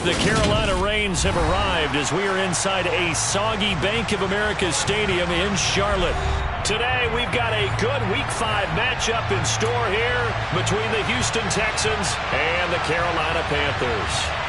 The Carolina Rains have arrived as we are inside a soggy Bank of America Stadium in Charlotte. Today, we've got a good Week 5 matchup in store here between the Houston Texans and the Carolina Panthers.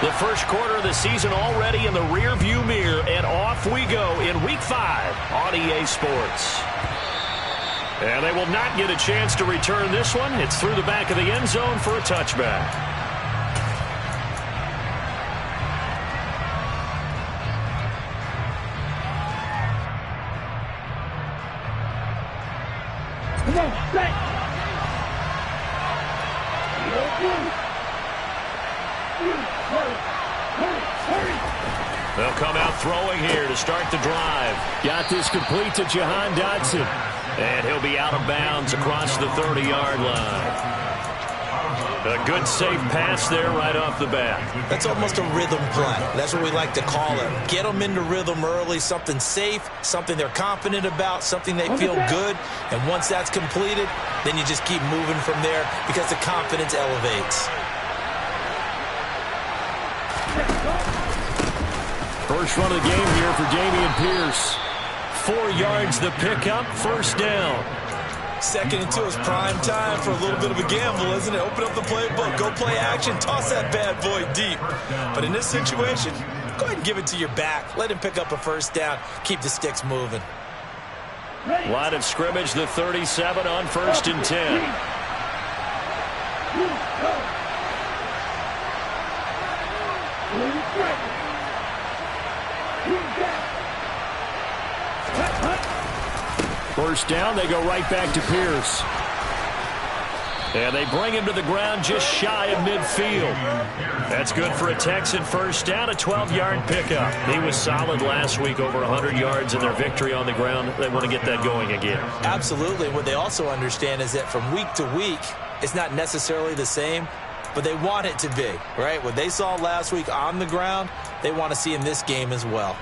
The first quarter of the season already in the rear-view mirror, and off we go in Week 5 on EA Sports. And they will not get a chance to return this one. It's through the back of the end zone for a touchback. Come on, play. They'll come out throwing here to start the drive. Got this complete to Jahan Dotson. And he'll be out of bounds across the 30-yard line. A good, safe pass there right off the bat. That's almost a rhythm play. That's what we like to call it. Get them into rhythm early, something safe, something they're confident about, something they feel good. And once that's completed, then you just keep moving from there because the confidence elevates. First run of the game here for Dameon Pierce. 4 yards the pickup, first down. Second and 2 is prime time for a little bit of a gamble, isn't it? Open up the playbook, go play action, toss that bad boy deep. But in this situation, go ahead and give it to your back. Let him pick up a first down. Keep the sticks moving. Line of scrimmage, the 37 on 1st and 10. First down, they go right back to Pierce. And they bring him to the ground just shy of midfield. That's good for a Texan first down, a 12-yard pickup. He was solid last week, over 100 yards in their victory on the ground. They want to get that going again. Absolutely. What they also understand is that from week to week, it's not necessarily the same, but they want it to be, right? What they saw last week on the ground, they want to see in this game as well.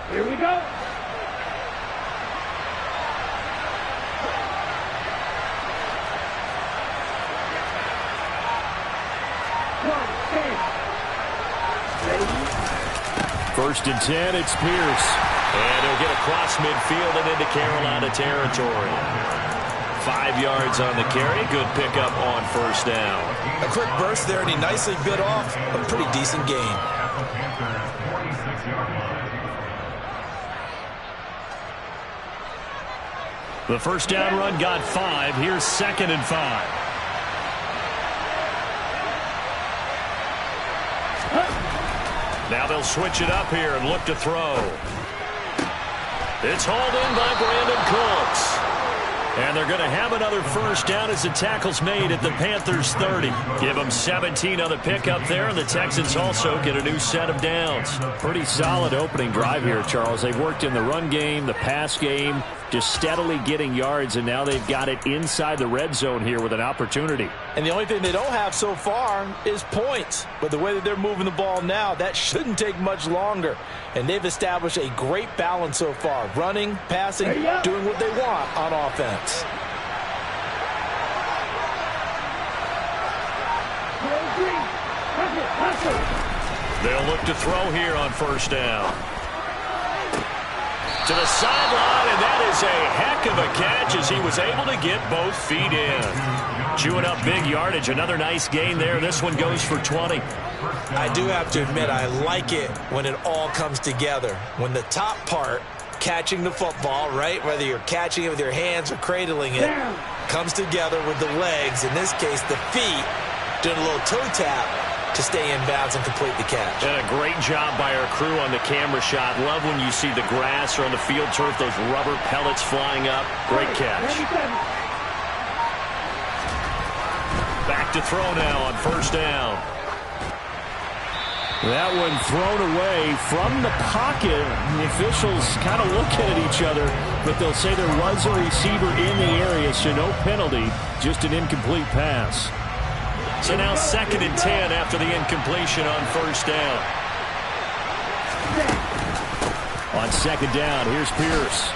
Here we go. First and 10, it's Pierce. And he'll get across midfield and into Carolina territory. 5 yards on the carry. Good pickup on first down. A quick burst there, and he nicely bit off a pretty decent gain. The first down run got 5. Here's 2nd and 5. Now they'll switch it up here and look to throw. It's hauled in by Brandon Cooks. And they're going to have another first down as the tackle's made at the Panthers 30. Give them 17 on the pickup there, and the Texans also get a new set of downs. Pretty solid opening drive here, Charles. They've worked in the run game, the pass game, just steadily getting yards, and now they've got it inside the red zone here with an opportunity. And the only thing they don't have so far is points. But the way that they're moving the ball now, that shouldn't take much longer. And they've established a great balance so far. Running, passing, doing what they want on offense. They'll look to throw here on first down. To the sideline, and that is a heck of a catch as he was able to get both feet in. Chewing up big yardage. Another nice gain there. This one goes for 20. I do have to admit, I like it when it all comes together. When the top part, catching the football, right, whether you're catching it with your hands or cradling it, comes together with the legs, in this case the feet, doing a little toe tap to stay in bounds and complete the catch. And a great job by our crew on the camera shot. Love when you see the grass or on the field turf, those rubber pellets flying up. Great catch. Back to throw now on first down. That one thrown away from the pocket. The officials kind of looking at each other, but they'll say there was a receiver in the area, so no penalty, just an incomplete pass. So now 2nd and 10 after the incompletion on 1st down. On 2nd down, here's Pierce.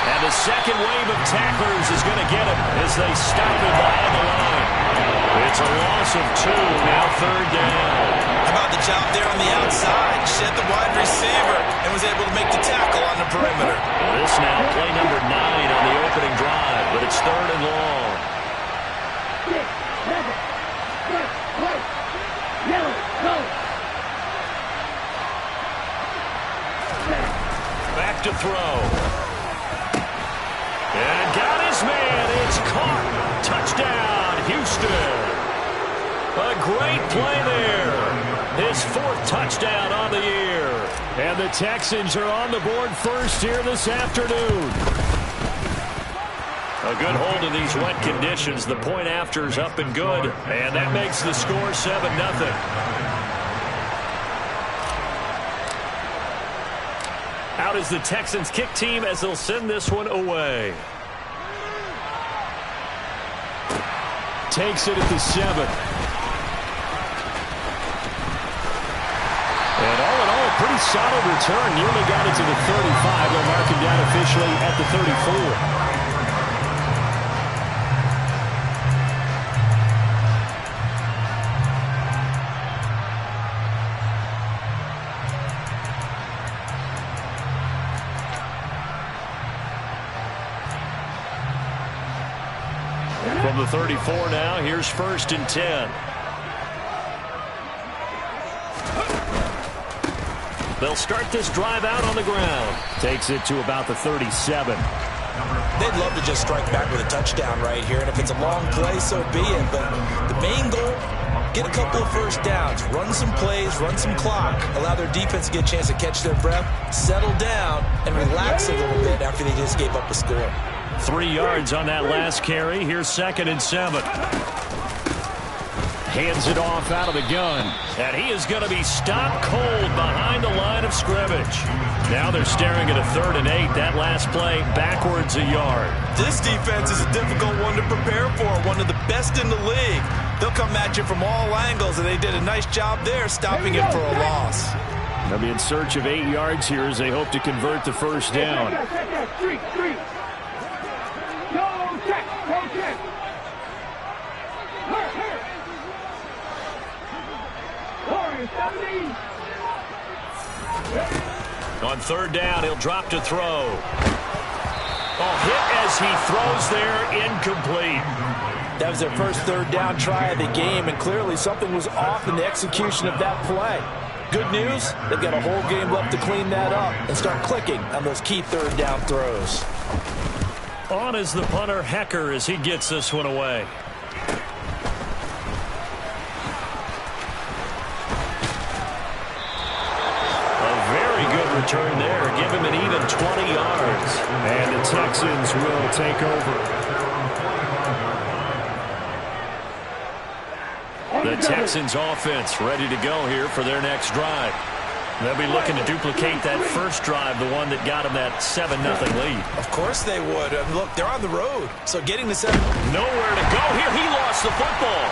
And the second wave of tacklers is going to get him as they stop him behind the line. It's a loss of 2, now 3rd down. How about the job there on the outside? Shed the wide receiver and was able to make the tackle on the perimeter. This now play number 9 on the opening drive, but it's 3rd and long. 6, 7, right, yellow, go. Back to throw. And got his man. It's caught. Touchdown, Houston. A great play there. His 4th touchdown on the year. And the Texans are on the board first here this afternoon. A good hold in these wet conditions. The point after is up and good. And that makes the score 7-0. Out is the Texans kick team as they'll send this one away. Takes it at the 7. And all in all, a pretty solid return. Nearly got it to the 35. They'll mark him down officially at the 34. From the 34 now, here's 1st and 10. They'll start this drive out on the ground. Takes it to about the 37. They'd love to just strike back with a touchdown right here, and if it's a long play, so be it. But the main goal, get a couple of 1st downs, run some plays, run some clock, allow their defense to get a chance to catch their breath, settle down, and relax a little bit after they just gave up a score. 3 yards on that last carry. Here's 2nd and 7. Hands it off out of the gun. And he is going to be stopped cold behind the line of scrimmage. Now they're staring at a 3rd and 8. That last play backwards a yard. This defense is a difficult one to prepare for. One of the best in the league. They'll come at you from all angles, and they did a nice job there stopping him for a loss. They'll be in search of 8 yards here as they hope to convert the 1st down. Street. Go check. On 3rd down, he'll drop to throw. Hit as he throws there, incomplete. That was their first 3rd down try of the game, and clearly something was off in the execution of that play. Good news, they've got a whole game left to clean that up and start clicking on those key 3rd down throws. On is the punter, Hecker, as he gets this one away. Return there, give him an even 20 yards. And the Texans will take over. The Texans offense ready to go here for their next drive. They'll be looking to duplicate that first drive, the one that got them that 7-0 lead. Of course they would. Look, they're on the road, so getting the 7. Nowhere to go here. He lost the football.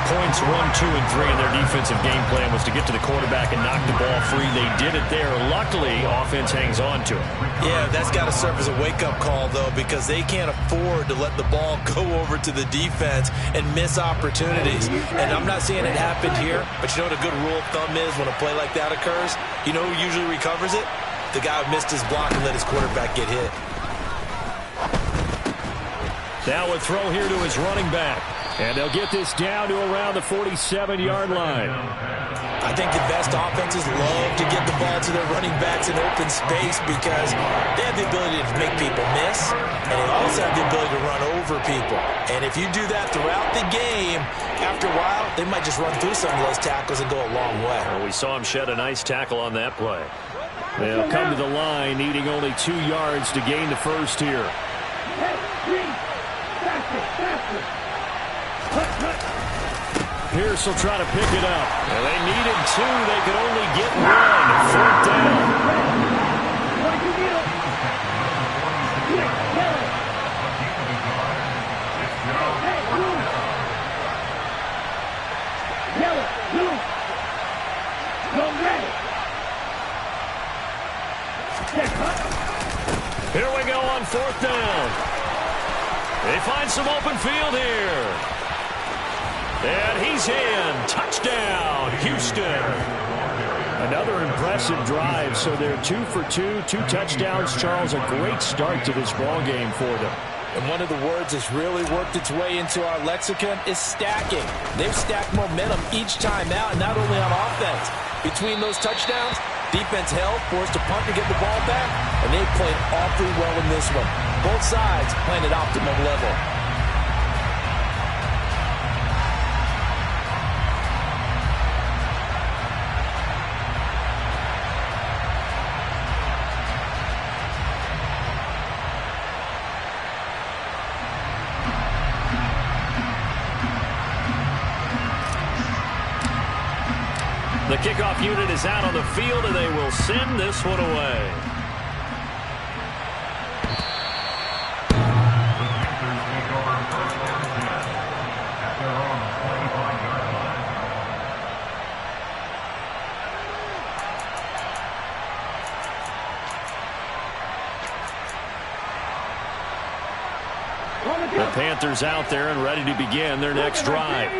Points 1, 2, and 3 in their defensive game plan was to get to the quarterback and knock the ball free. They did it there. Luckily, offense hangs on to it. Yeah, that's got to serve as a wake-up call, though, because they can't afford to let the ball go over to the defense and miss opportunities. And I'm not saying it happened here, but you know what a good rule of thumb is when a play like that occurs? You know who usually recovers it? The guy who missed his block and let his quarterback get hit. Now a throw here to his running back. And they'll get this down to around the 47-yard line. I think the best offenses love to get the ball to their running backs in open space because they have the ability to make people miss, and they also have the ability to run over people. And if you do that throughout the game, after a while, they might just run through some of those tackles and go a long way. Well, we saw him shed a nice tackle on that play. They'll come to the line, needing only 2 yards to gain the first here. Faster. Pierce will try to pick it up. And they needed 2. They could only get 1. 4th down. Here we go on 4th down. They find some open field here. And he's in. Touchdown, Houston. Another impressive drive. So they're 2 for 2, 2 touchdowns. Charles, a great start to this ball game for them. And one of the words that's really worked its way into our lexicon is stacking. They've stacked momentum each time out, and not only on offense. Between those touchdowns, defense held, forced a punt to get the ball back, and they played awfully well in this one. Both sides playing at optimum level. The kickoff unit is out on the field, and they will send this one away. The Panthers out there and ready to begin their next drive.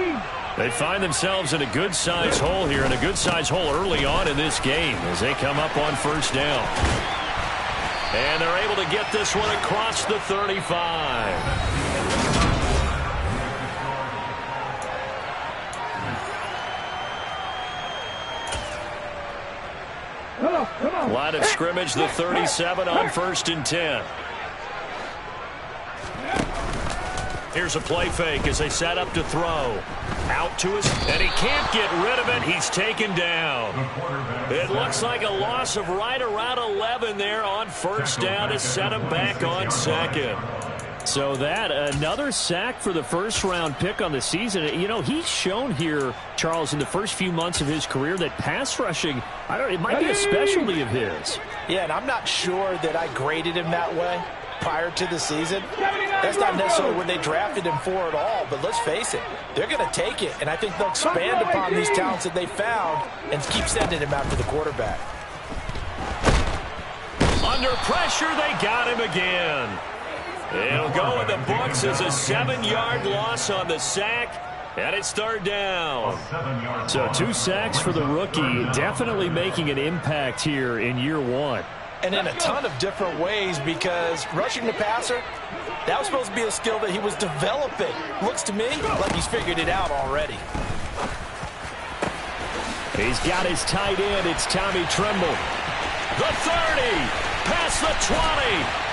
They find themselves in a good-sized hole here, and a good-sized hole early on in this game as they come up on 1st down. And they're able to get this one across the 35. Line of scrimmage, the 37 on 1st and 10. Here's a play fake as they set up to throw. Out to us, and he can't get rid of it. He's taken down. It looks like a loss of right around 11 there on 1st down to set him back on 2nd. So that, another sack for the first-round pick on the season. You know, he's shown here, Charles, in the first few months of his career that pass rushing, it might be a specialty of his. Yeah, and I'm not sure that I graded him that way prior to the season. That's not necessarily what they drafted him for at all, but let's face it, they're going to take it, and I think they'll expand upon these talents that they found and keep sending him out to the quarterback. Under pressure, they got him again. It'll go in the books as a 7-yard loss on the sack, and it's 3rd down. So 2 sacks for the rookie, definitely making an impact here in year 1. And in a ton of different ways, because rushing the passer, that was supposed to be a skill that he was developing. Looks to me like he's figured it out already. He's got his tight end. It's Tommy Tremble. The 30, past the 20.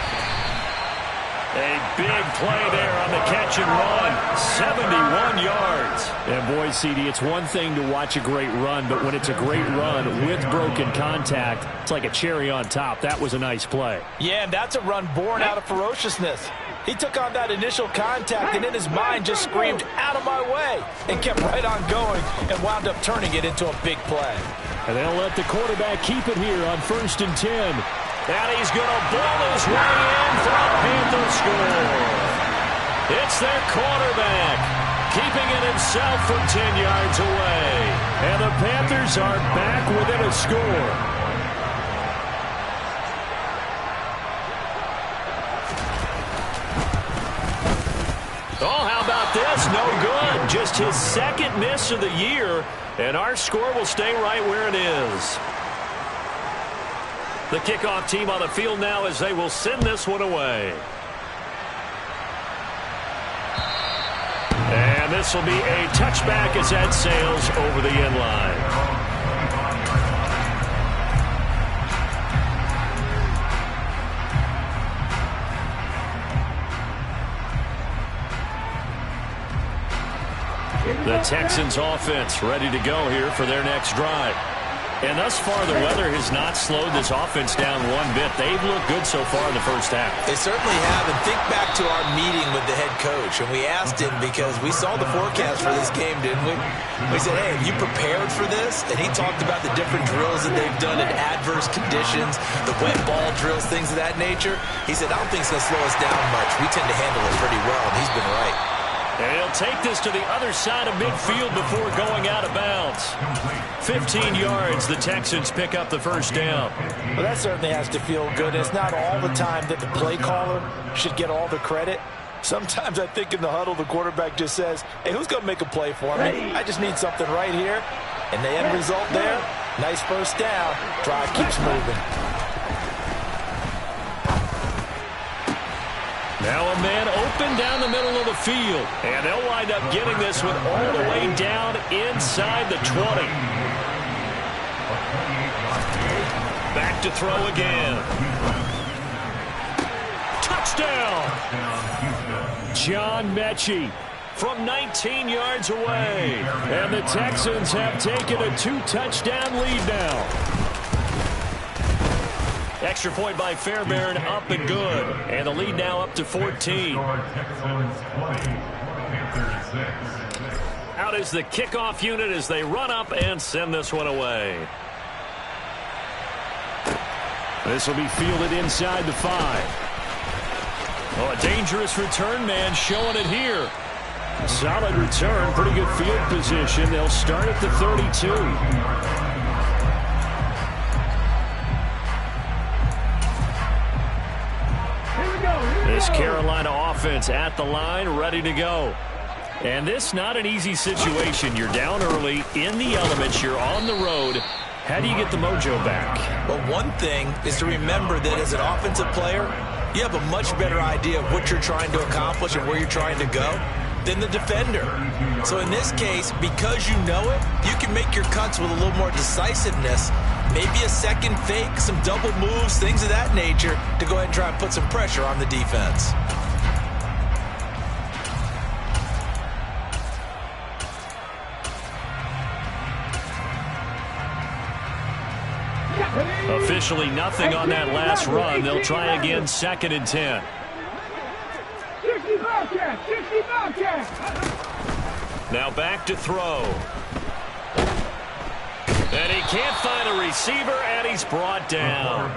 A big play there on the catch and run. 71 yards. And boy, CD, it's one thing to watch a great run, but when it's a great run with broken contact, it's like a cherry on top. That was a nice play. Yeah, and that's a run born out of ferociousness. He took on that initial contact and in his mind just screamed, "Out of my way," and kept right on going and wound up turning it into a big play. And they'll let the quarterback keep it here on 1st and 10. And he's going to ball his way in for a Panthers score. It's their quarterback, keeping it himself from 10 yards away. And the Panthers are back within a score. Oh, how about this? No good. Just his 2nd miss of the year, and our score will stay right where it is. The kickoff team on the field now as they will send this one away. And this will be a touchback as that sails over the end line. The Texans offense ready to go here for their next drive. And thus far, the weather has not slowed this offense down one bit. They've looked good so far in the first half. They certainly have. And think back to our meeting with the head coach. And we asked him, because we saw the forecast for this game, didn't we? We said, hey, have you prepared for this? And he talked about the different drills that they've done in adverse conditions, the wet ball drills, things of that nature. He said, I don't think it's going to slow us down much. We tend to handle it pretty well, and he's been right. And he'll take this to the other side of midfield before going out of bounds. 15 yards, the Texans pick up the first down. Well, that certainly has to feel good. It's not all the time that the play caller should get all the credit. Sometimes I think in the huddle, the quarterback just says, hey, who's going to make a play for me? I just need something right here. And the end result there, nice first down. Drive keeps moving. Now a man open down the middle of the field. And they'll wind up getting this one all the way down inside the 20. Back to throw again. Touchdown! John Mechie from 19 yards away. And the Texans have taken a 2-touchdown lead now. Extra point by Fairbairn, up and good. And the lead now up to 14. Out is the kickoff unit as they run up and send this one away. This will be fielded inside the 5. Oh, a dangerous return man showing it here. Solid return, pretty good field position. They'll start at the 32. This Carolina offense at the line, ready to go. And this not an easy situation. You're down early, in the elements, you're on the road. How do you get the mojo back? Well, one thing is to remember that as an offensive player, you have a much better idea of what you're trying to accomplish and where you're trying to go than the defender. So in this case, because you know it, you can make your cuts with a little more decisiveness. Maybe a second fake, some double moves, things of that nature to go ahead and try and put some pressure on the defense. Officially nothing on that last run. They'll try again, 2nd and 10. 60 Bobcats, 60 Bobcats. Now back to throw. And he can't find a receiver, and he's brought down.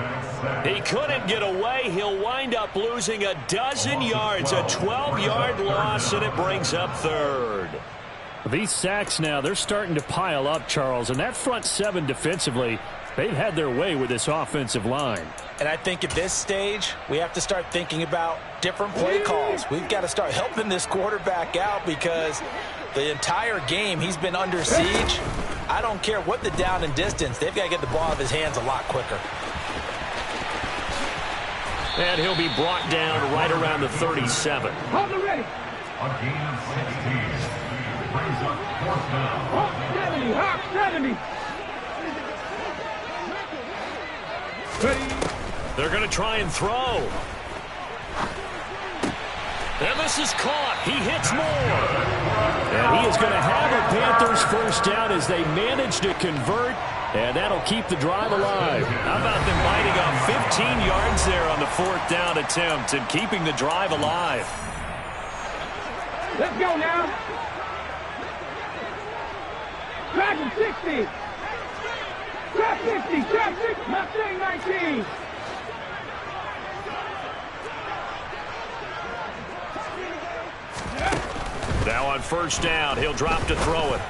He couldn't get away. He'll wind up losing a dozen yards, a 12-yard loss, and it brings up 3rd. These sacks now, they're starting to pile up, Charles, and that front 7 defensively, they've had their way with this offensive line. And I think at this stage, we have to start thinking about different play calls. We've got to start helping this quarterback out because the entire game he's been under siege. I don't care what the down and distance. They've got to get the ball out of his hands a lot quicker. And he'll be brought down right around the 37. Hold it ready. A gain of 16. Brings up 4th down. Hawk 70, Hawk 70. Ready. They're going to try and throw. And this is caught. He hits more. And he is going to have a Panthers first down as they manage to convert. And that'll keep the drive alive. How about them biting off 15 yards there on the 4th down attempt and keeping the drive alive? Let's go now. Dragon 60. Trap 50, trap 60, Mustang 19. Now on first down, he'll drop to throw it.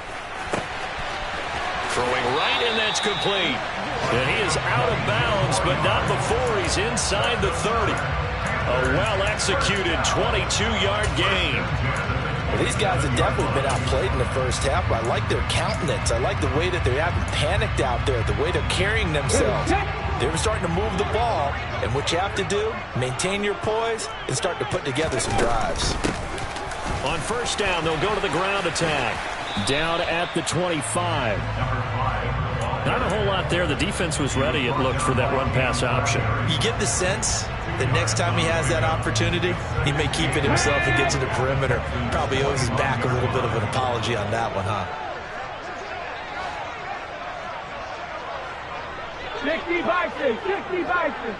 Throwing right, and that's complete. And he is out of bounds, but not before he's inside the 30. A well-executed 22-yard gain. Well, these guys have definitely been outplayed in the first half, but I like their countenance. I like the way that they haven't panicked out there, the way they're carrying themselves. They're starting to move the ball, and what you have to do, maintain your poise and start to put together some drives. On first down, they'll go to the ground attack. Down at the 25. Not a whole lot there. The defense was ready, it looked, for that run-pass option. You get the sense that next time he has that opportunity, he may keep it himself and get to the perimeter. Probably owes his back a little bit of an apology on that one, huh? 60 Bison, 60 Bison.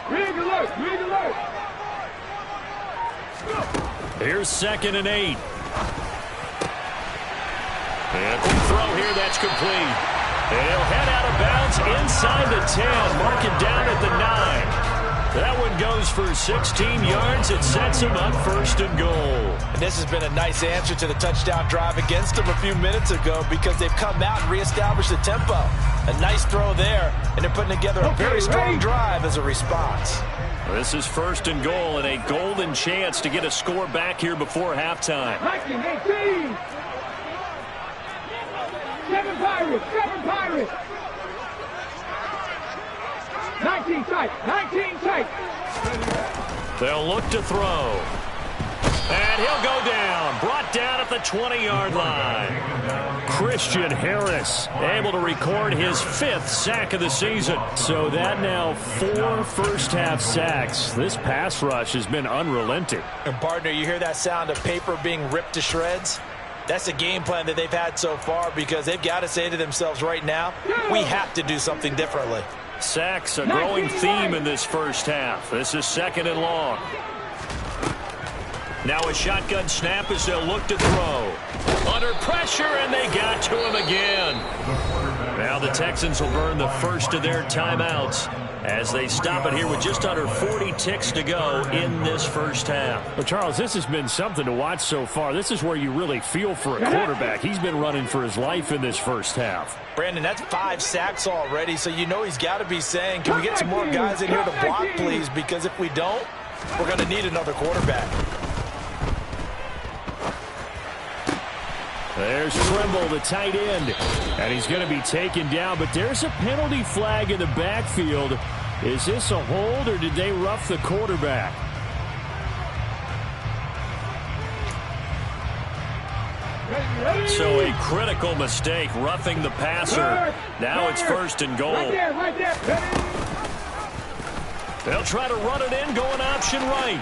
Rig alert, rig alert. Here's 2nd and 8. And quick throw here, that's complete. And he'll head out of bounds inside the 10. Mark it down at the 9. That one goes for 16 yards. It sets him up 1st and goal. And this has been a nice answer to the touchdown drive against them a few minutes ago because they've come out and reestablished the tempo. A nice throw there, and they're putting together a very strong drive as a response. This is 1st and goal and a golden chance to get a score back here before halftime. 19-18. 7 Pirates, 7 Pirates. 19 tight, 19 tight. They'll look to throw. And he'll go down. Brought down at the 20-yard line. Christian Harris able to record his 5th sack of the season. So that now 4 first-half sacks. This pass rush has been unrelenting. And partner, you hear that sound of paper being ripped to shreds? That's a game plan that they've had so far because they've got to say to themselves right now, we have to do something differently. Sacks, a growing theme in this first half. This is 2nd and long. Now a shotgun snap as they'll look to throw. Under pressure, and they got to him again. Now the Texans will burn the first of their timeouts as they stop it here with just under 40 ticks to go in this first half. Well, Charles, this has been something to watch so far. This is where you really feel for a quarterback. He's been running for his life in this first half. Brandon, that's 5 sacks already, so you know he's got to be saying, can we get some more guys in here to block, please? Because if we don't, we're going to need another quarterback. There's Trimble, the tight end, and he's going to be taken down, but there's a penalty flag in the backfield. Is this a hold, or did they rough the quarterback? So a critical mistake, roughing the passer. Now it's 1st and goal. Right there. They'll try to run it in, going option right.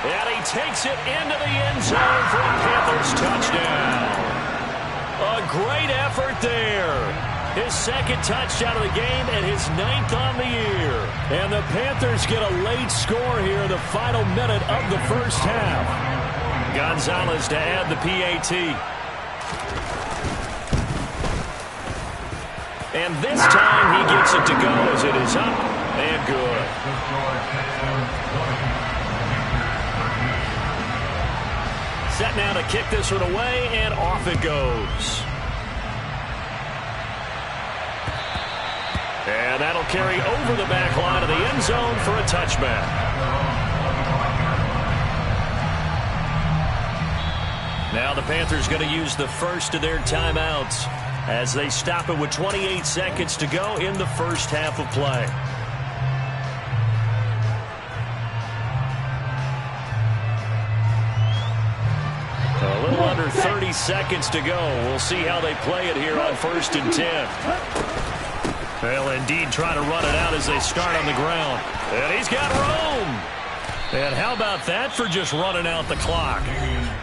And he takes it into the end zone for a Panthers touchdown. A great effort there. His 2nd touchdown of the game and his 9th on the year. And the Panthers get a late score here in the final minute of the first half. Gonzalez to add the PAT. And this time he gets it to go as it is up and good. Set now to kick this one away, and off it goes. And that'll carry over the back line of the end zone for a touchback. Now the Panthers going to use the first of their timeouts as they stop it with 28 seconds to go in the first half of play. A little under 30 seconds to go. We'll see how they play it here on 1st and 10. They'll indeed try to run it out as they start on the ground. And he's got room. And how about that for just running out the clock?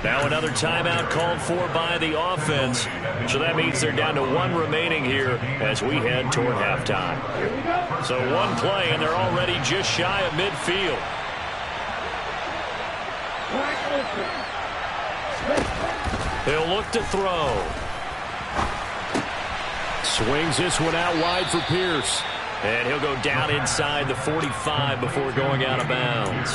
Now another timeout called for by the offense. So that means they're down to 1 remaining here as we head toward halftime. So 1 play, and they're already just shy of midfield. He'll look to throw. Swings this one out wide for Pierce. And he'll go down inside the 45 before going out of bounds.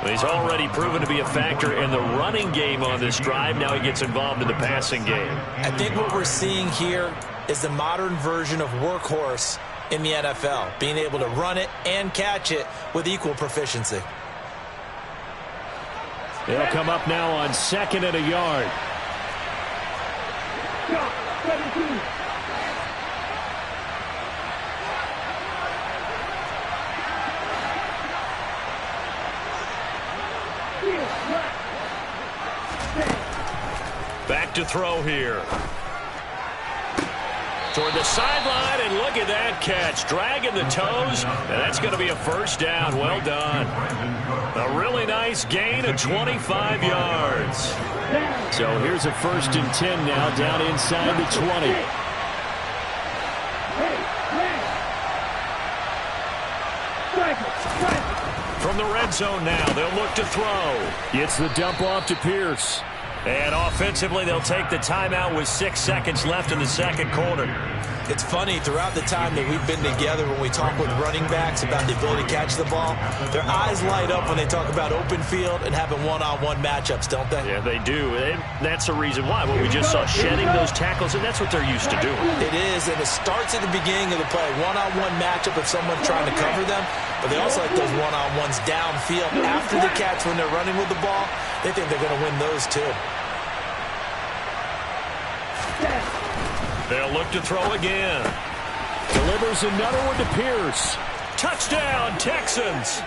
He's already proven to be a factor in the running game on this drive. Now he gets involved in the passing game. I think what we're seeing here is the modern version of workhorse in the NFL, being able to run it and catch it with equal proficiency. They'll come up now on 2nd and a yard. 17. Back to throw here. Toward the sideline, and look at that catch. Dragging the toes, and that's going to be a first down. Well done. A really nice gain of 25 yards. So here's a 1st and 10 now down inside the 20. From the red zone now, they'll look to throw. It's the dump off to Pierce. And offensively, they'll take the timeout with 6 seconds left in the second quarter. It's funny, throughout the time that we've been together, when we talk with running backs about the ability to catch the ball, their eyes light up when they talk about open field and having one-on-one matchups, don't they? Yeah, they do. And that's the reason why. What we just saw, shedding those tackles, and that's what they're used to doing. It is, and it starts at the beginning of the play. One-on-one matchup with someone trying to cover them, but they also like those one-on-ones downfield after the catch when they're running with the ball. They think they're going to win those too. They'll look to throw again. Delivers another one to Pierce. Touchdown, Texans.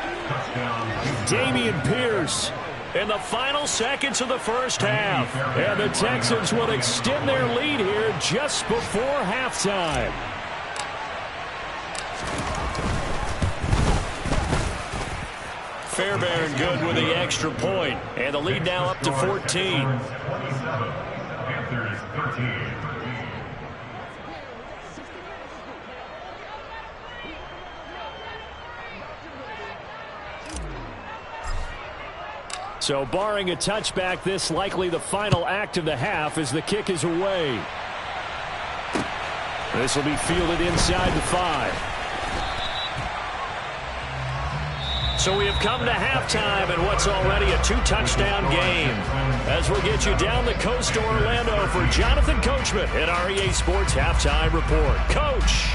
Dameon Pierce. In the final seconds of the first half. And the Texans will extend their lead here just before halftime. Fairbairn good with the extra point. And the lead now up to 14. 27, Panthers 13. So barring a touchback, this likely the final act of the half as the kick is away. This will be fielded inside the 5. So we have come to halftime in what's already a 2-touchdown game. As we'll get you down the coast to Orlando for Jonathan Coachman at our EA Sports Halftime Report. Coach.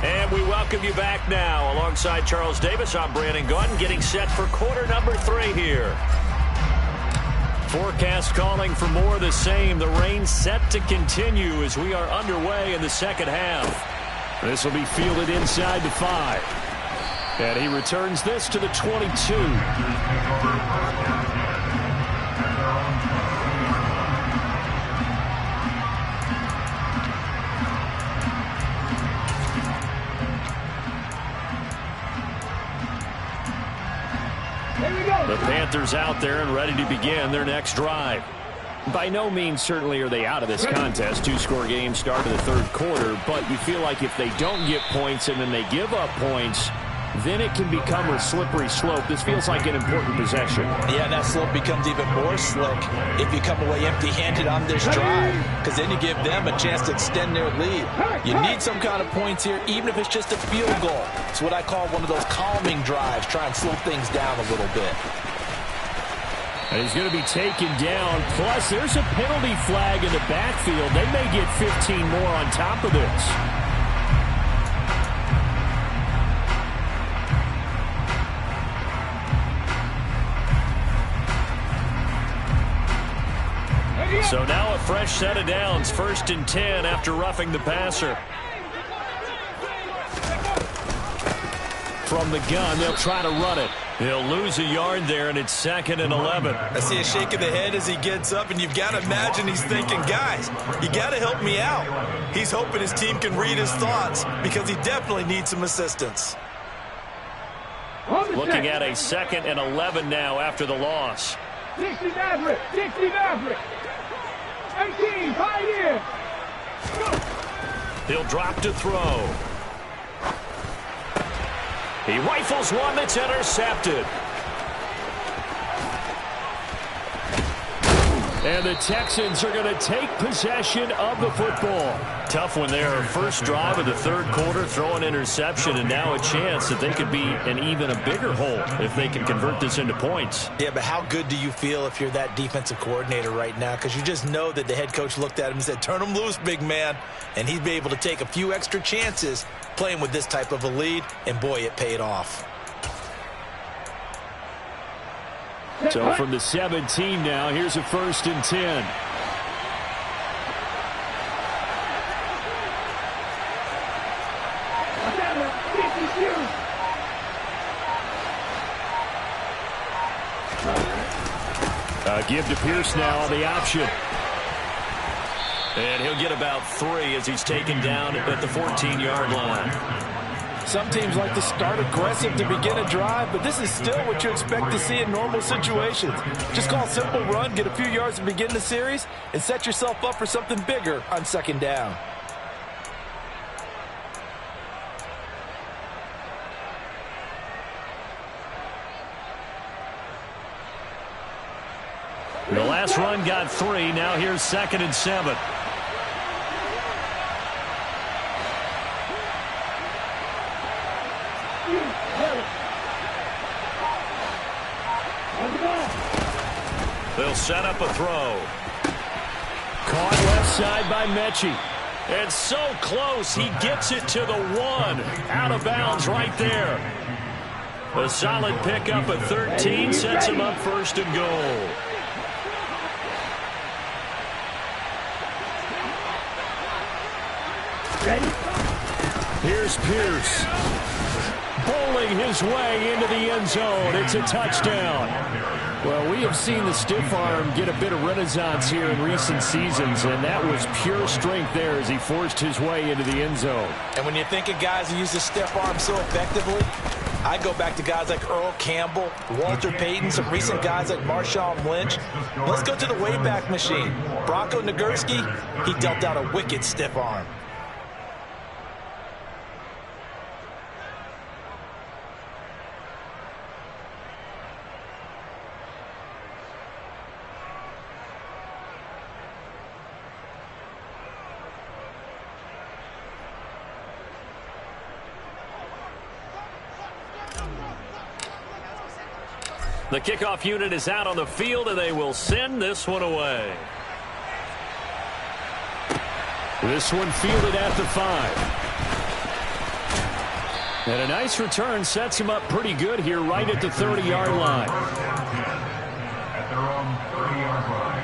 And we welcome you back now. Alongside Charles Davis, I'm Brandon Gordon, getting set for quarter number 3 here. Forecast calling for more of the same. The rain set to continue as we are underway in the second half. This will be fielded inside the 5. And he returns this to the 22. The Panthers out there and ready to begin their next drive. By no means certainly are they out of this contest. 2-score game start of the third quarter, but you feel like if they don't get points and then they give up points, then it can become a slippery slope. This feels like an important possession. Yeah, and that slope becomes even more slick if you come away empty-handed on this drive, because then you give them a chance to extend their lead. You need some kind of points here, even if it's just a field goal. It's what I call one of those calming drives. Try and slow things down a little bit. And he's going to be taken down. Plus, there's a penalty flag in the backfield. They may get 15 more on top of this. So now a fresh set of downs. 1st and 10 after roughing the passer. From the gun, they'll try to run it. He'll lose a yard there, and it's 2nd and 11. I see a shake of the head as he gets up, and you've got to imagine he's thinking, guys, you got to help me out. He's hoping his team can read his thoughts because he definitely needs some assistance. Looking at a 2nd and 11 now after the loss. 60 Maverick, 60 Maverick. 18, Pioneer. He'll drop to throw. He rifles one that's intercepted. And the Texans are going to take possession of the football. Tough one there. First drive of the third quarter, throw an interception, and now a chance that they could be in even a bigger hole if they can convert this into points. Yeah, but how good do you feel if you're that defensive coordinator right now? Because you just know that the head coach looked at him and said, turn him loose, big man. And he'd be able to take a few extra chances playing with this type of a lead, and boy, it paid off. So from the 17 now, here's a 1st and 10. Give to Pierce now on the option. And he'll get about 3 as he's taken down at the 14-yard line. Some teams like to start aggressive to begin a drive, but this is still what you expect to see in normal situations. Just call a simple run, get a few yards to begin the series, and set yourself up for something bigger on second down. The last run got 3. Now here's 2nd and 7. They'll set up a throw. Caught left side by Mechie. And so close, he gets it to the 1. Out of bounds right there. A solid pickup at 13 sets him up 1st and goal. Here's Pierce. Bowling his way into the end zone. It's a touchdown. Well, we have seen the stiff arm get a bit of renaissance here in recent seasons, and that was pure strength there as he forced his way into the end zone. And when you think of guys who use the stiff arm so effectively, I go back to guys like Earl Campbell, Walter Payton, some recent guys like Marshawn Lynch. Let's go to the Wayback Machine. Bronco Nagurski, he dealt out a wicked stiff arm. The kickoff unit is out on the field, and they will send this one away. This one fielded at the 5. And a nice return sets him up pretty good here right at the 30-yard line. At their own 30-yard line.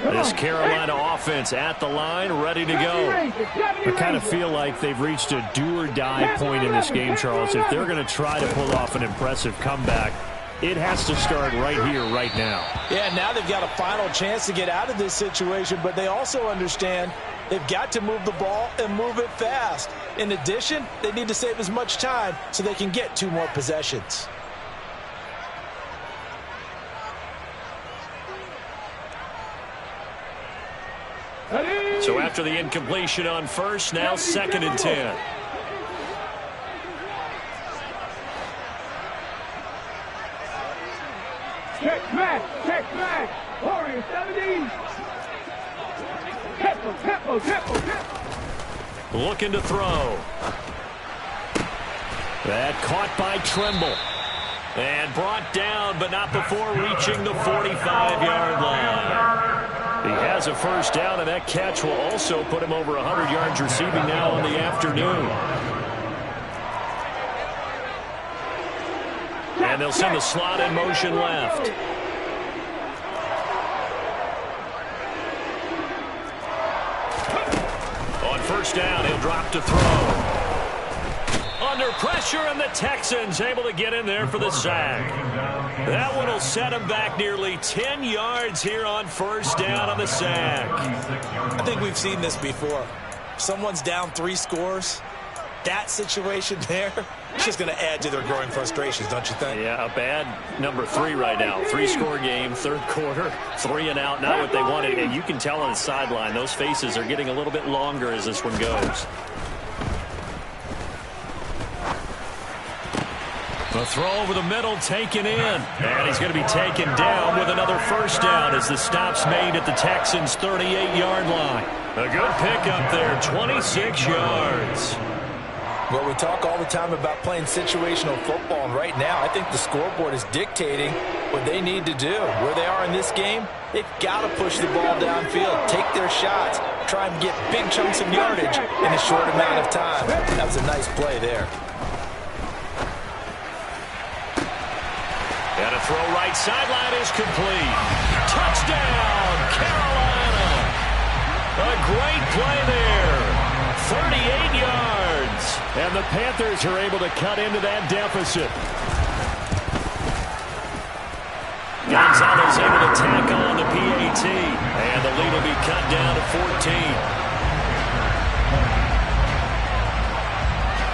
This Carolina offense at the line, ready to go. I kind of feel like they've reached a do-or-die point in this game, Charles. If they're going to try to pull off an impressive comeback, it has to start right here, right now. Yeah, now they've got a final chance to get out of this situation, but they also understand they've got to move the ball and move it fast. In addition, they need to save as much time so they can get 2 more possessions. So after the incompletion on first, now 2nd and 10. Check back, Orange 70. Tempo. Looking to throw. That caught by Trimble. And brought down, but not before reaching the 45-yard line. He has a first down, and that catch will also put him over 100 yards receiving now in the afternoon. And they'll send the slot in motion left. On first down, he'll drop to throw. Under pressure, and the Texans able to get in there for the sack. That one will set him back nearly 10 yards here on first down on the sack. I think we've seen this before. Someone's down 3 scores. That situation there, it's just going to add to their growing frustrations, don't you think? Yeah, a bad number 3 right now. 3-score game, 3rd quarter, 3 and out, not what they wanted. And you can tell on the sideline, those faces are getting a little bit longer as this one goes. The throw over the middle taken in. And he's going to be taken down with another first down as the stop's made at the Texans' 38-yard line. A good pickup there, 26 yards. Well, we talk all the time about playing situational football, and right now I think the scoreboard is dictating what they need to do. Where they are in this game, they've got to push the ball downfield, take their shots, try and get big chunks of yardage in a short amount of time. That was a nice play there. And a throw right sideline is complete. Touchdown, Carolina. A great play there. 38 yards. And the Panthers are able to cut into that deficit. Gonzalez able to tack on the PAT. And the lead will be cut down to 14.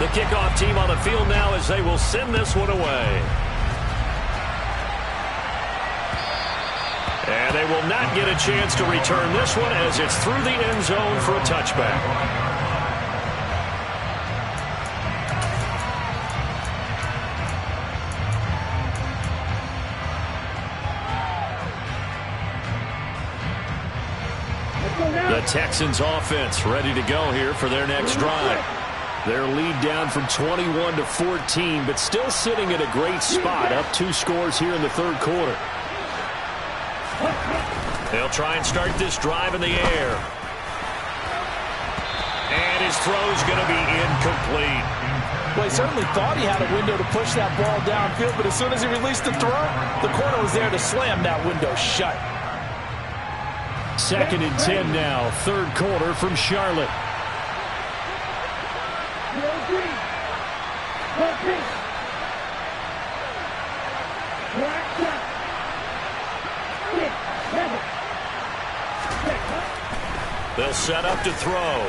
The kickoff team on the field now as they will send this one away. And they will not get a chance to return this one as it's through the end zone for a touchback. The Texans offense ready to go here for their next drive. Their lead down from 21 to 14, but still sitting at a great spot, up 2 scores here in the third quarter. They'll try and start this drive in the air. And his throw's going to be incomplete. Well, he certainly thought he had a window to push that ball downfield, but as soon as he released the throw, the corner was there to slam that window shut. 2nd and 10 now, third quarter from Charlotte. They'll set up to throw.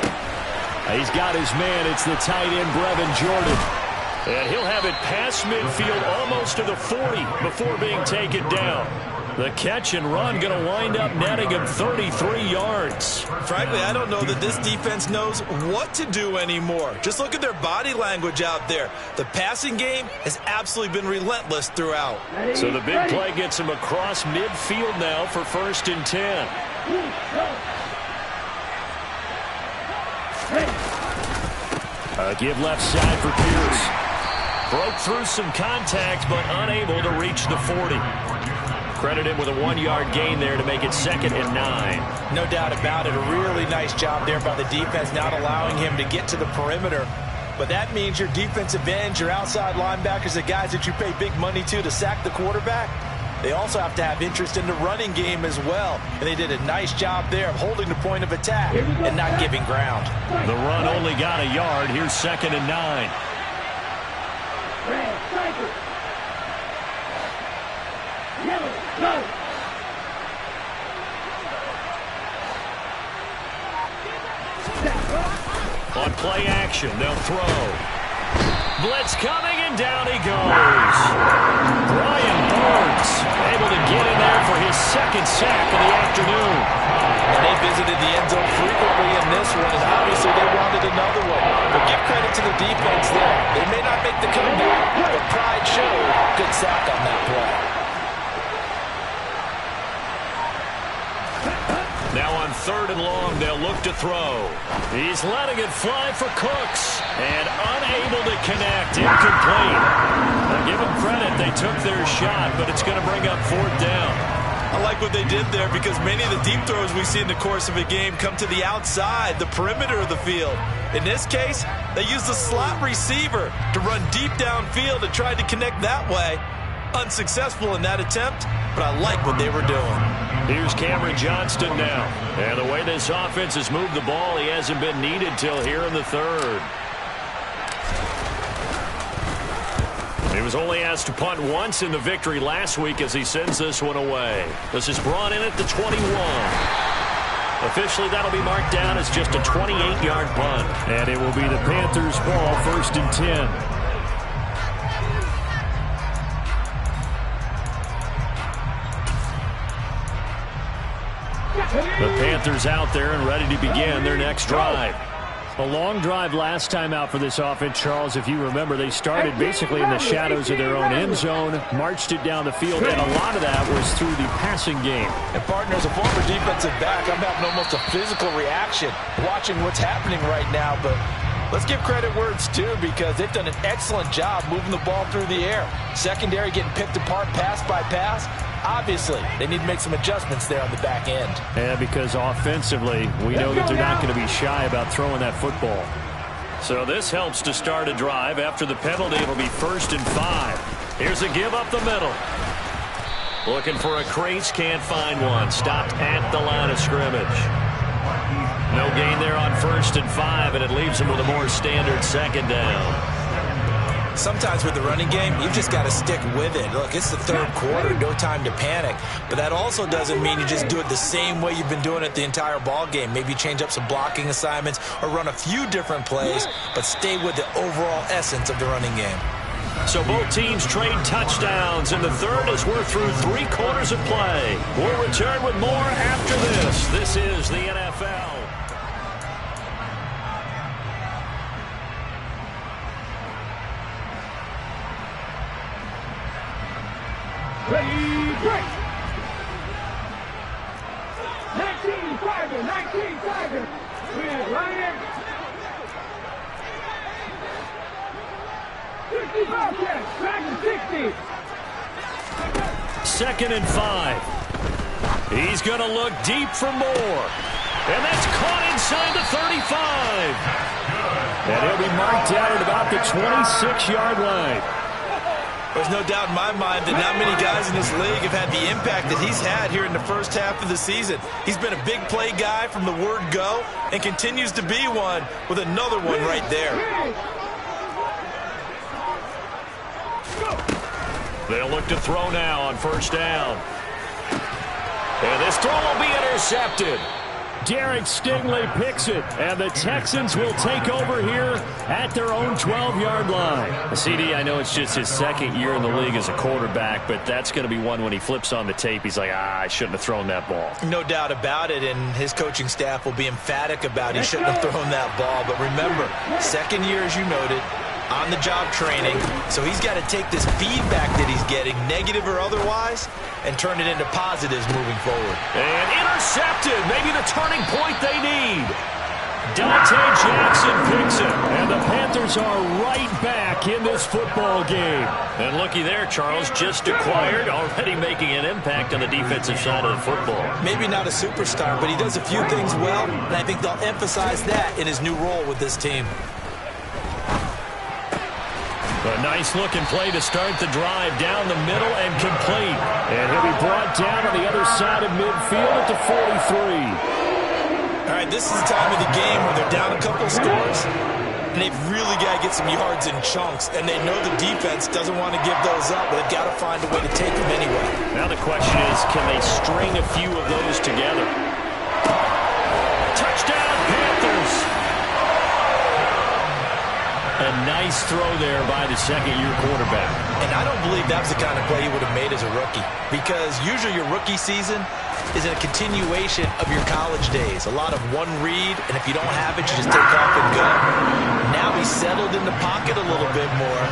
He's got his man. It's the tight end, Brevin Jordan. And he'll have it past midfield almost to the 40 before being taken down. The catch and run going to wind up netting him 33 yards. Frankly, I don't know that this defense knows what to do anymore. Just look at their body language out there. The passing game has absolutely been relentless throughout. So the big play gets him across midfield now for 1st and 10. A give left side for Pierce. Broke through some contact, but unable to reach the 40. Credit him with a 1-yard gain there to make it 2nd and 9. No doubt about it. A really nice job there by the defense, not allowing him to get to the perimeter. But that means your defensive ends, your outside linebackers, the guys that you pay big money to sack the quarterback, they also have to have interest in the running game as well. And they did a nice job there of holding the point of attack and not giving ground. The run only got a yard. Here's 2nd and 9. On play action, they'll throw. Blitz coming, and down he goes. Brian Burns able to get in there for his 2nd sack of the afternoon. And they visited the end zone frequently in this one, and obviously they wanted another one. But give credit to the defense there. They may not make the comeback, but pride showed. Good sack on that play. Now on 3rd and long, they'll look to throw. He's letting it fly for Cooks. And unable to connect. Incomplete. Now give them credit. They took their shot, but it's going to bring up 4th down. I like what they did there because many of the deep throws we see in the course of a game come to the outside, the perimeter of the field. In this case, they used the slot receiver to run deep downfield and tried to connect that way. Unsuccessful in that attempt, but I like what they were doing. Here's Cameron Johnston now. And the way this offense has moved the ball, he hasn't been needed till here in the 3rd. He was only asked to punt once in the victory last week as he sends this one away. This is brought in at the 21. Officially, that'll be marked down as just a 28-yard punt. And it will be the Panthers' ball, 1st and 10. The Panthers out there and ready to begin their next drive. A long drive last time out for this offense, Charles. If you remember, they started basically in the shadows of their own end zone, marched it down the field, and a lot of that was through the passing game. And partner, as a former defensive back, I'm having almost a physical reaction watching what's happening right now. But let's give credit where it's due because they've done an excellent job moving the ball through the air. Secondary getting picked apart pass by pass. Obviously, they need to make some adjustments there on the back end. Yeah, because offensively, we know that they're not going to be shy about throwing that football. So this helps to start a drive. After the penalty, it'll be 1st and 5. Here's a give up the middle. Looking for a crease, can't find one. Stopped at the line of scrimmage. No gain there on 1st and 5, and it leaves them with a more standard 2nd down. Sometimes with the running game, you've just got to stick with it. Look, it's the third quarter, no time to panic. But that also doesn't mean you just do it the same way you've been doing it the entire ball game. Maybe change up some blocking assignments or run a few different plays, but stay with the overall essence of the running game. So both teams trade touchdowns in the third as we're through 3 quarters of play. We'll return with more after this. This is the NFL. Ready, break! 19 Tiger, 19 Tiger. With Ryan. 60 Bobcats, back to 60. 2nd and 5. He's going to look deep for more. And that's caught inside the 35. And he'll be marked down at about the 26-yard line. There's no doubt in my mind that not many guys in this league have had the impact that he's had here in the first half of the season. He's been a big play guy from the word go and continues to be one with another one right there. They'll look to throw now on 1st down. And this throw will be intercepted. Derek Stingley picks it, and the Texans will take over here at their own 12-yard line. CD, I know it's just his 2nd year in the league as a quarterback, but that's going to be one when he flips on the tape. He's like, I shouldn't have thrown that ball. No doubt about it, and his coaching staff will be emphatic about he shouldn't have thrown that ball. But remember, 2nd year, as you noted, on-the-job training, so he's got to take this feedback that he's getting, negative or otherwise, and turn it into positives moving forward. And intercepted, maybe the turning point they need. Dante Jackson picks it, and the Panthers are right back in this football game. And looky there, Charles, just acquired, already making an impact on the defensive side of the football. Maybe not a superstar, but he does a few things well, and I think they'll emphasize that in his new role with this team. A nice-looking play to start the drive down the middle and complete. And he'll be brought down on the other side of midfield at the 43. All right, this is the time of the game where they're down a couple scores, and they've really got to get some yards in chunks, and they know the defense doesn't want to give those up, but they've got to find a way to take them anyway. Now the question is, can they string a few of those together? Touchdown, Panthers! A nice throw there by the 2nd-year quarterback. And I don't believe that was the kind of play he would have made as a rookie, because usually your rookie season is a continuation of your college days. A lot of one read, and if you don't have it, you just take off and go. Now he's settled in the pocket a little bit more,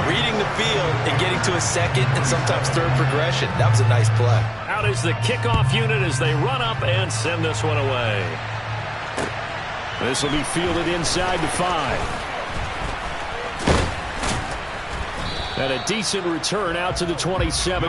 reading the field and getting to a 2nd and sometimes 3rd progression. That was a nice play. Out is the kickoff unit as they run up and send this one away. This will be fielded inside the 5. And a decent return out to the 27.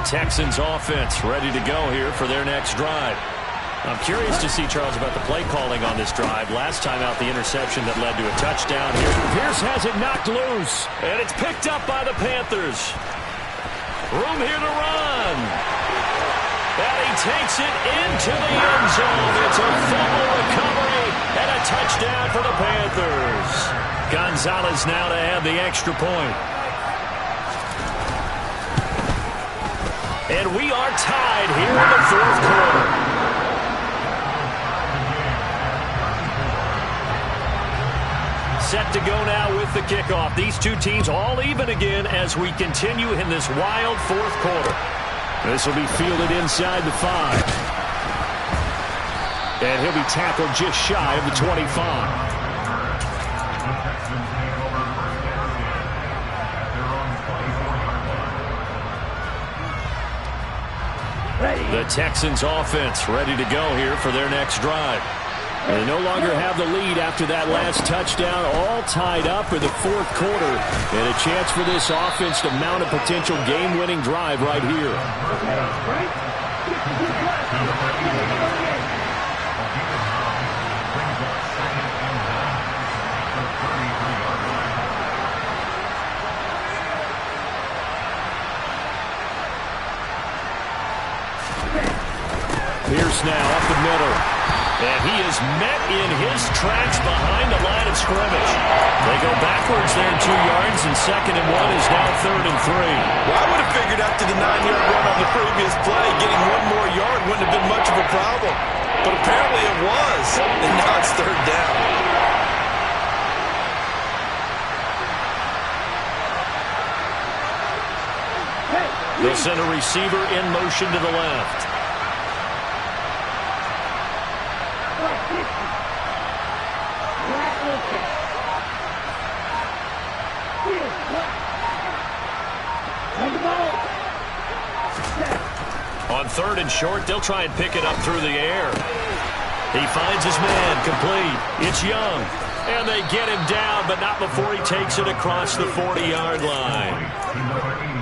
Texans offense ready to go here for their next drive. I'm curious to see, Charles, about the play calling on this drive. Last time out, the interception that led to a touchdown here. Pierce has it knocked loose. And it's picked up by the Panthers. Room here to run. And he takes it into the end zone. It's a fumble recovery and a touchdown for the Panthers. Gonzalez now to add the extra point. And we are tied here in the 4th quarter. Set to go now with the kickoff. These two teams all even again as we continue in this wild 4th quarter. This will be fielded inside the 5. And he'll be tackled just shy of the 25. The Texans offense ready to go here for their next drive. They no longer have the lead after that last touchdown, all tied up for the fourth quarter. And a chance for this offense to mount a potential game-winning drive right here. Pierce now up the middle. And he is met in his tracks behind the line of scrimmage. They go backwards there 2 yards, and 2nd and 1 is now 3rd and 3. Well, I would have figured after the 9-yard run on the previous play, getting 1 more yard wouldn't have been much of a problem. But apparently it was, and now it's 3rd down. They'll send a receiver in motion to the left. On 3rd and short, they'll try and pick it up through the air. He finds his man, complete. It's Young. And they get him down, but not before he takes it across the 40-yard line.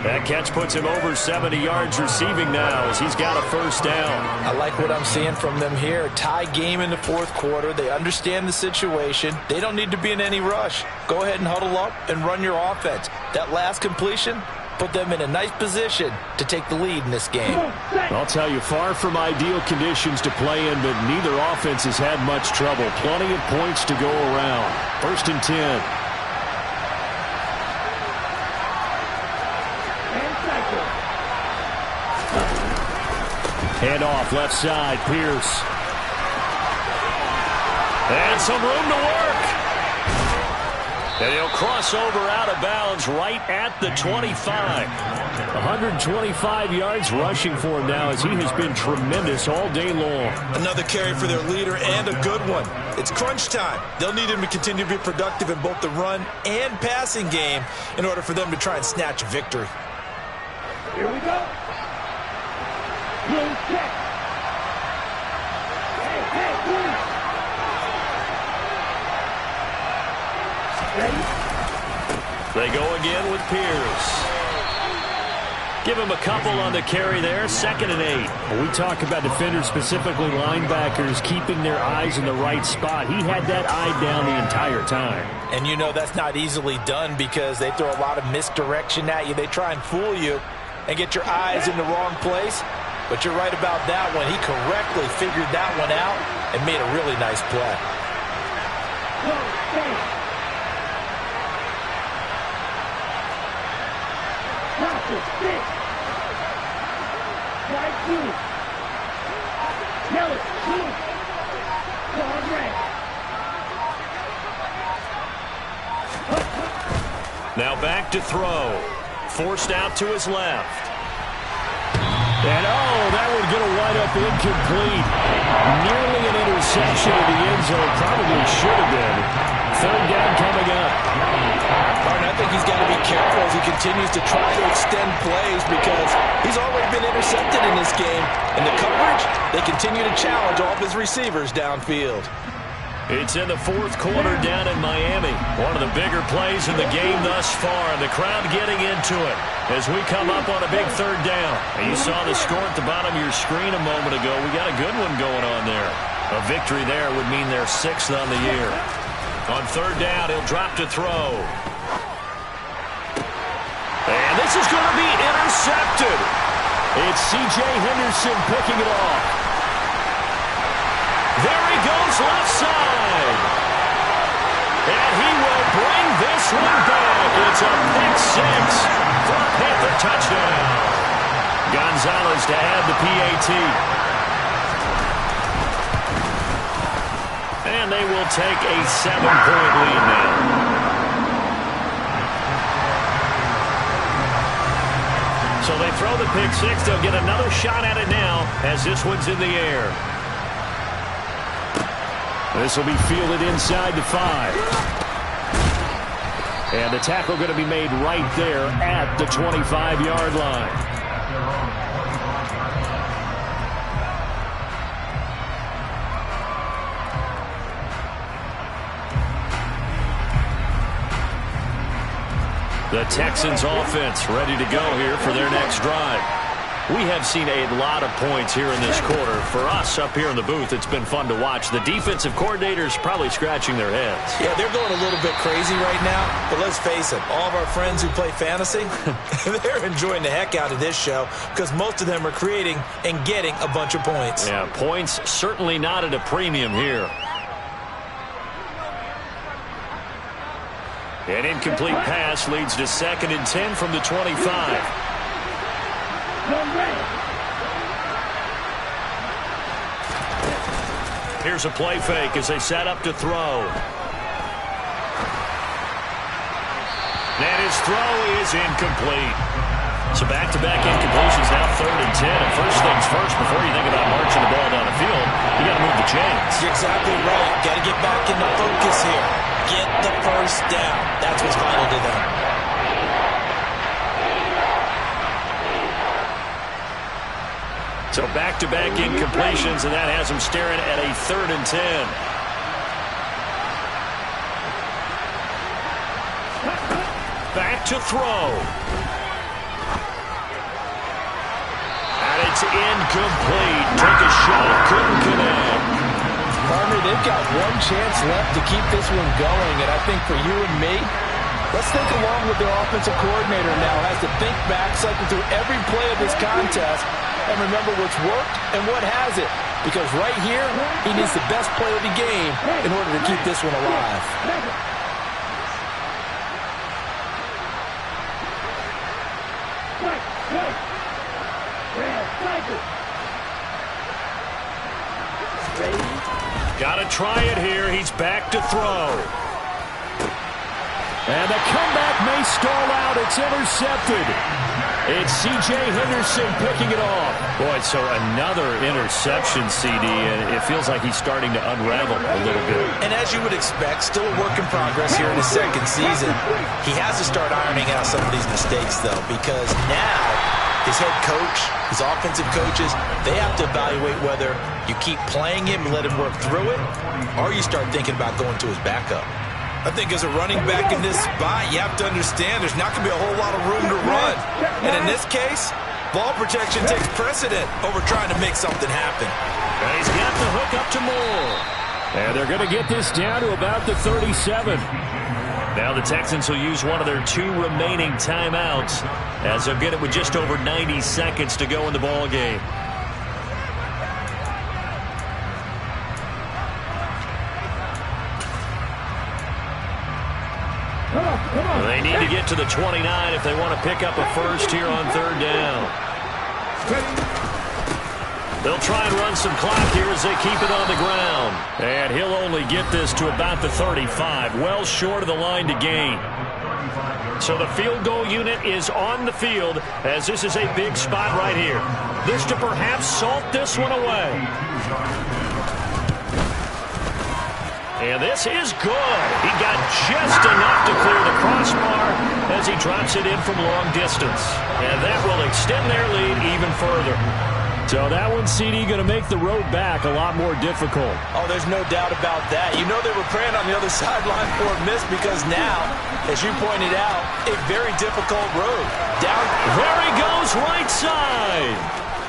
That catch puts him over 70 yards receiving now as he's got a 1st down. I like what I'm seeing from them here. Tie game in the 4th quarter. They understand the situation. They don't need to be in any rush. Go ahead and huddle up and run your offense. That last completion put them in a nice position to take the lead in this game. I'll tell you, far from ideal conditions to play in, but neither offense has had much trouble. Plenty of points to go around. 1st and 10. Hand off left side, Pierce. And some room to work. And he'll cross over out of bounds right at the 25. 125 yards rushing for him now as he has been tremendous all day long. Another carry for their leader and a good one. It's crunch time. They'll need him to continue to be productive in both the run and passing game in order for them to try and snatch a victory. Here we go. Blue check. Hey, blue. They go again with Pierce. Give him a couple on the carry there. 2nd and 8. We talk about defenders, specifically linebackers, keeping their eyes in the right spot. He had that eye down the entire time. And you know that's not easily done because they throw a lot of misdirection at you. They try and fool you and get your eyes in the wrong place. But you're right about that one. He correctly figured that one out and made a really nice play. Now back to throw. Forced out to his left. And that would get a wide up incomplete. Nearly an interception in the end zone. Probably should have been. 3rd down coming up. Martin, I think he's got to be careful as he continues to try to extend plays because he's already been intercepted in this game. And the coverage, they continue to challenge all of his receivers downfield. It's in the 4th quarter down in Miami. One of the bigger plays in the game thus far. And the crowd getting into it as we come up on a big 3rd down. And you saw the score at the bottom of your screen a moment ago. We got a good one going on there. A victory there would mean they're 6th on the year. On 3rd down, he'll drop to throw. And this is going to be intercepted. It's C.J. Henderson picking it off. There he goes left side. And he will bring this one back. It's a pick 6 for a Panther touchdown. Gonzalez to add the PAT. And they will take a 7-point lead now. So they throw the pick 6. They'll get another shot at it now as this one's in the air. This will be fielded inside the 5. And the tackle going to be made right there at the 25-yard line. The Texans offense ready to go here for their next drive. We have seen a lot of points here in this quarter. For us up here in the booth, it's been fun to watch. The defensive coordinators probably scratching their heads. Yeah, they're going a little bit crazy right now. But let's face it, all of our friends who play fantasy, they're enjoying the heck out of this show because most of them are creating and getting a bunch of points. Yeah, points certainly not at a premium here. An incomplete pass leads to 2nd and 10 from the 25. Here's a play fake as they set up to throw. And his throw is incomplete. So back-to-back incompletions, now 3rd and 10. And first things first, before you think about marching the ball down the field, you got to move the chains. You're exactly right. Got to get back into focus here. Get the first down. That's what's vital to them. So back-to-back incompletions, and that has them staring at a 3rd and 10. Back to throw. And it's incomplete. Took a shot, couldn't connect. Partner, they've got one chance left to keep this one going, and I think for you and me, let's think along with their offensive coordinator now. Has to think back, cycle through every play of this contest, and remember what's worked and what hasn't. Because right here, he needs the best play of the game in order to keep this one alive. Got to try it here. He's back to throw. And the comeback may stall out. It's intercepted. It's C.J. Henderson picking it off. Boy, so another interception, CD, and it feels like he's starting to unravel a little bit. And as you would expect, still a work in progress here in his 2nd season. He has to start ironing out some of these mistakes, though, because now his head coach, his offensive coaches, they have to evaluate whether you keep playing him and let him work through it, or you start thinking about going to his backup. I think as a running back in this spot, you have to understand there's not going to be a whole lot of room to run. And in this case, ball protection takes precedent over trying to make something happen. And he's got the hook up to Moore. And they're going to get this down to about the 37. Now the Texans will use one of their 2 remaining timeouts as they'll get it with just over 90 seconds to go in the ball game. They need to get to the 29 if they want to pick up a first here on 3rd down. They'll try and run some clock here as they keep it on the ground. And he'll only get this to about the 35, well short of the line to gain. So the field goal unit is on the field as this is a big spot right here. This to perhaps salt this one away. And this is good. He got just enough to clear the crossbar as he drops it in from long distance. And that will extend their lead even further. So that one, CD, going to make the road back a lot more difficult. Oh, there's no doubt about that. You know they were praying on the other sideline for a miss because now, as you pointed out, a very difficult road. Down. There he goes, right side.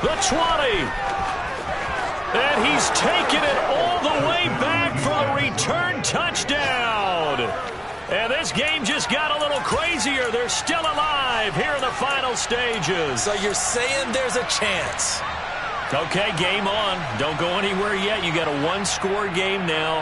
The 20. And he's taken it all the way back for the return touchdown. And this game just got a little crazier. They're still alive here in the final stages. So you're saying there's a chance. Okay, game on. Don't go anywhere yet. You got a 1-score game now.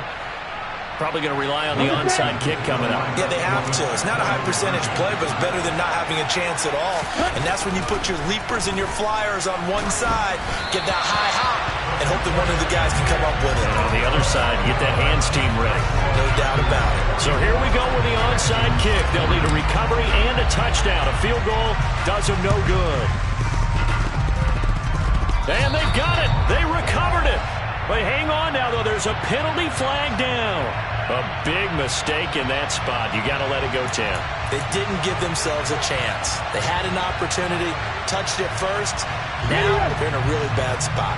Probably going to rely on the onside kick coming up. Yeah, they have to. It's not a high percentage play, but it's better than not having a chance at all. And that's when you put your leapers and your flyers on one side, get that high hop, and hope that one of the guys can come up with it. And on the other side, get that hands team ready. No doubt about it. So here we go with the onside kick. They'll need a recovery and a touchdown. A field goal does them no good. And they've got it. They recovered it. But hang on now, though. There's a penalty flag down. A big mistake in that spot. You got to let it go, Tam. They didn't give themselves a chance. They had an opportunity, touched it first. Now they're in a really bad spot.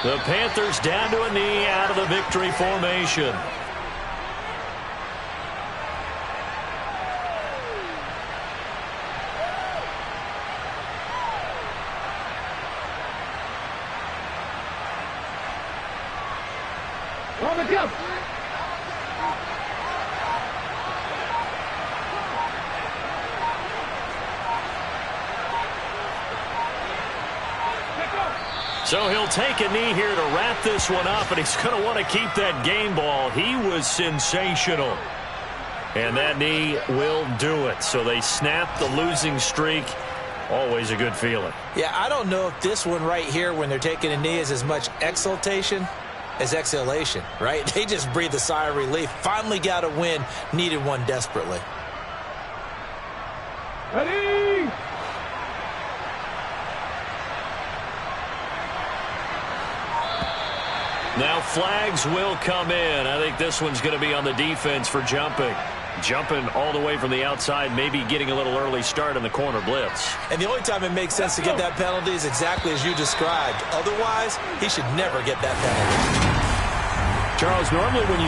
The Panthers down to a knee out of the victory formation. On the jump. So he'll take a knee here to wrap this one up, and he's going to want to keep that game ball. He was sensational. And that knee will do it. So they snap the losing streak. Always a good feeling. Yeah, I don't know if this one right here when they're taking a knee is as much exultation as exhalation, right? They just breathe a sigh of relief. Finally got a win. Needed one desperately. Ready? Now flags will come in. I think this one's going to be on the defense for jumping. Jumping all the way from the outside, maybe getting a little early start in the corner blitz. And the only time it makes sense to get that penalty is exactly as you described. Otherwise, he should never get that penalty. Charles, normally when you